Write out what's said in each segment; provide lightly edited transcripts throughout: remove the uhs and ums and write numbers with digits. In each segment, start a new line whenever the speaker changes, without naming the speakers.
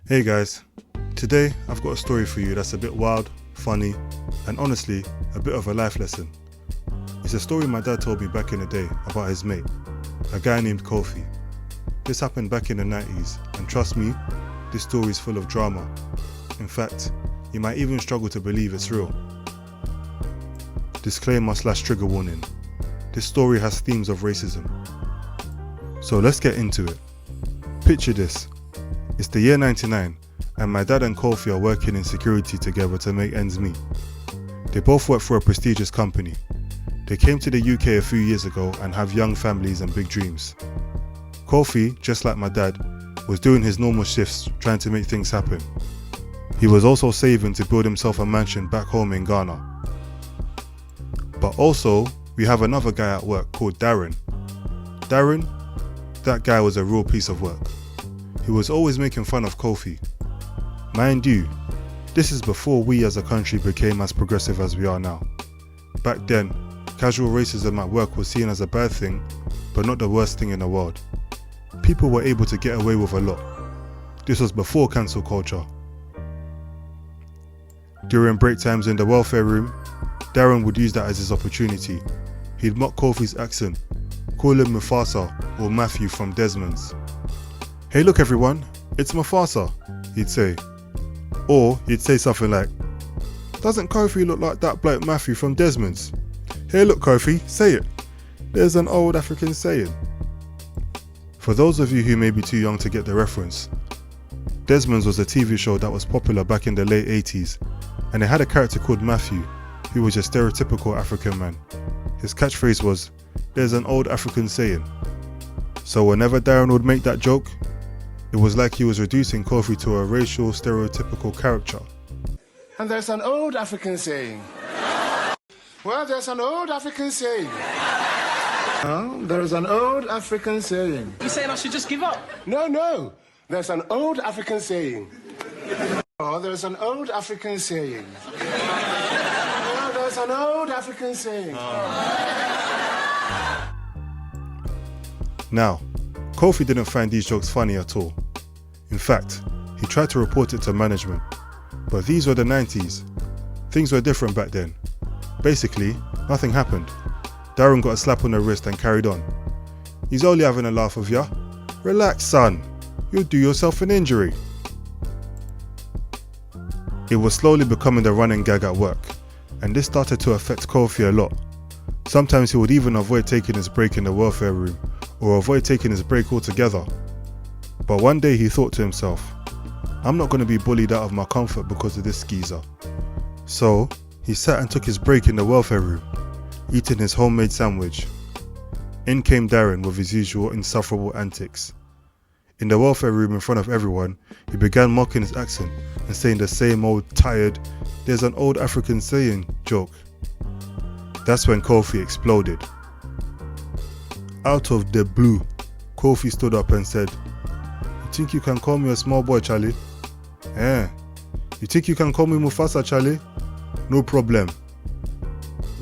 Hey guys, today I've got a story for you that's a bit wild, funny, and honestly, a bit of a life lesson. It's a story my dad told me back in the day about his mate, a guy named Kofi. This happened back in the 90s, and trust me, this story is full of drama. In fact, you might even struggle to believe it's real. Disclaimer/trigger warning. This story has themes of racism. So let's get into it. Picture this. It's the year 99 and my dad and Kofi are working in security together to make ends meet. They both work for a prestigious company. They came to the UK a few years ago and have young families and big dreams. Kofi, just like my dad, was doing his normal shifts trying to make things happen. He was also saving to build himself a mansion back home in Ghana. But also, we have another guy at work called Darren. Darren, that guy was a real piece of work. He was always making fun of Kofi. Mind you, this is before we as a country became as progressive as we are now. Back then, casual racism at work was seen as a bad thing, but not the worst thing in the world. People were able to get away with a lot. This was before cancel culture. During break times in the welfare room, Darren would use that as his opportunity. He'd mock Kofi's accent, call him Mufasa or Matthew from Desmond's. "Hey look everyone, it's Mufasa," he'd say. Or he'd say something like, "Doesn't Kofi look like that bloke Matthew from Desmond's? Hey look Kofi, say it. There's an old African saying." For those of you who may be too young to get the reference, Desmond's was a TV show that was popular back in the late 80s, and it had a character called Matthew, who was a stereotypical African man. His catchphrase was, "There's an old African saying." So whenever Darren would make that joke, it was like he was reducing Kofi to a racial stereotypical caricature.
And there's an old African saying. Well, there's an old African saying. There's an old African saying.
You saying I should just give up?
No. There's an old African saying. Oh, there's an old African saying. Oh, there's an old African saying.
Now, Kofi didn't find these jokes funny at all. In fact, he tried to report it to management. But these were the 90s. Things were different back then. Basically, nothing happened. Darren got a slap on the wrist and carried on. "He's only having a laugh of ya. Relax, son. You'll do yourself an injury." It was slowly becoming the running gag at work, and this started to affect Kofi a lot. Sometimes he would even avoid taking his break in the welfare room, or avoid taking his break altogether. But one day he thought to himself, "I'm not going to be bullied out of my comfort because of this geezer." So he sat and took his break in the welfare room, eating his homemade sandwich. In came Darren with his usual insufferable antics. In the welfare room in front of everyone, he began mocking his accent and saying the same old tired, "There's an old African saying" joke. That's when Kofi exploded. Out of the blue, Kofi stood up and said, "You think you can call me a small boy, Charlie? You think you can call me Mufasa, Charlie? No problem.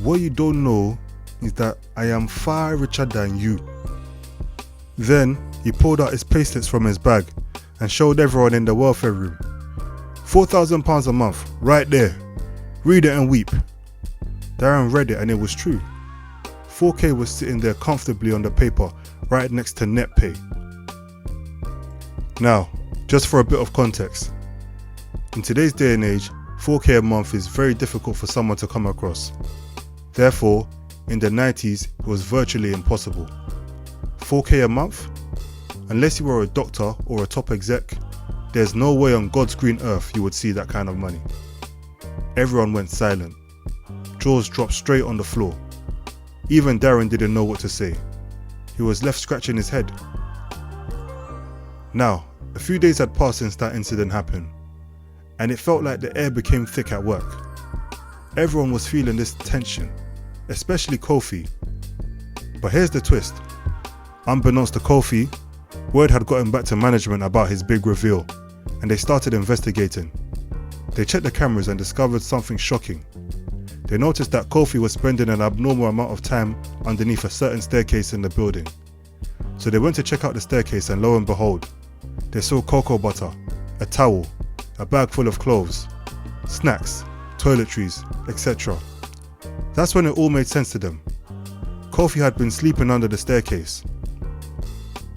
What you don't know is that I am far richer than you." Then he pulled out his payslips from his bag and showed everyone in the welfare room. £4,000 a month, right there. Read it and weep. Darren read it and it was true. 4K was sitting there comfortably on the paper right next to net pay. Now, just for a bit of context. In today's day and age, 4K a month is very difficult for someone to come across. Therefore, in the 90s, it was virtually impossible. 4K a month? Unless you were a doctor or a top exec, there's no way on God's green earth you would see that kind of money. Everyone went silent. Jaws dropped straight on the floor. Even Darren didn't know what to say. He was left scratching his head. Now, a few days had passed since that incident happened, and it felt like the air became thick at work. Everyone was feeling this tension, especially Kofi. But here's the twist. Unbeknownst to Kofi, word had gotten back to management about his big reveal, and they started investigating. They checked the cameras and discovered something shocking. They noticed that Kofi was spending an abnormal amount of time underneath a certain staircase in the building. So they went to check out the staircase and lo and behold, they saw cocoa butter, a towel, a bag full of clothes, snacks, toiletries, etc. That's when it all made sense to them. Kofi had been sleeping under the staircase.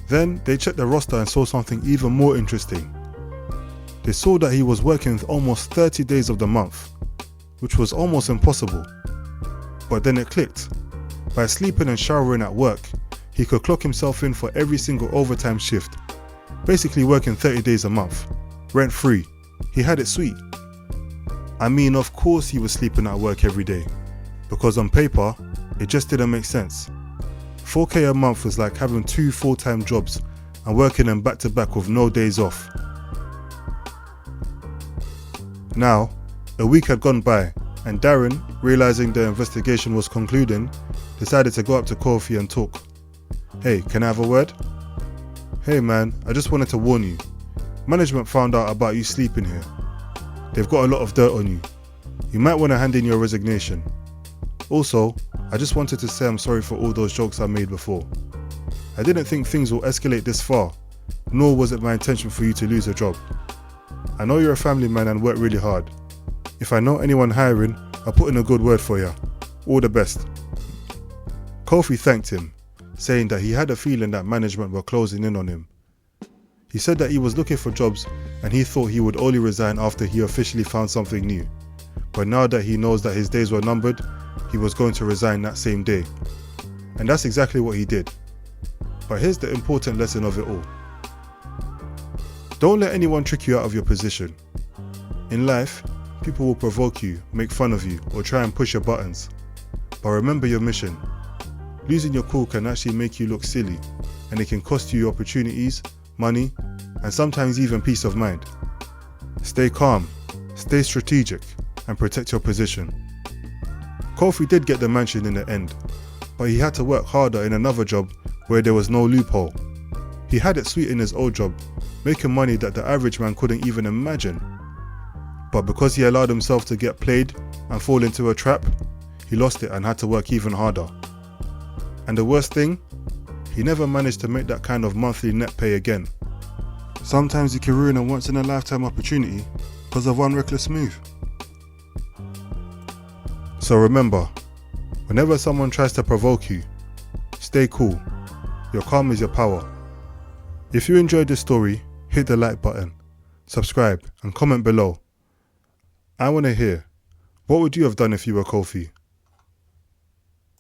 Then they checked the roster and saw something even more interesting. They saw that he was working almost 30 days of the month, which was almost impossible. But then it clicked. By sleeping and showering at work, he could clock himself in for every single overtime shift, basically working 30 days a month, rent-free. He had it sweet. I mean, of course he was sleeping at work every day, because on paper, it just didn't make sense. 4K a month was like having 2 full-time jobs and working them back-to-back with no days off. Now, a week had gone by, and Darren, realizing the investigation was concluding, decided to go up to Kofi and talk. "Hey, can I have a word?" "Hey man, I just wanted to warn you. Management found out about you sleeping here. They've got a lot of dirt on you. You might want to hand in your resignation. Also, I just wanted to say I'm sorry for all those jokes I made before. I didn't think things will escalate this far, nor was it my intention for you to lose a job. I know you're a family man and work really hard. If I know anyone hiring, I'll put in a good word for you. All the best." Kofi thanked him, saying that he had a feeling that management were closing in on him. He said that he was looking for jobs and he thought he would only resign after he officially found something new. But now that he knows that his days were numbered, he was going to resign that same day. And that's exactly what he did. But here's the important lesson of it all. Don't let anyone trick you out of your position. In life, people will provoke you, make fun of you, or try and push your buttons. But remember your mission. Losing your cool can actually make you look silly, and it can cost you opportunities, money, and sometimes even peace of mind. Stay calm, stay strategic, and protect your position. Kofi did get the mansion in the end, but he had to work harder in another job where there was no loophole. He had it sweet in his old job, making money that the average man couldn't even imagine. But because he allowed himself to get played and fall into a trap, he lost it and had to work even harder. And the worst thing, he never managed to make that kind of monthly net pay again. Sometimes you can ruin a once-in-a-lifetime opportunity because of one reckless move. So remember, whenever someone tries to provoke you, stay cool. Your calm is your power. If you enjoyed this story, hit the like button, subscribe, and comment below. I want to hear, what would you have done if you were Kofi?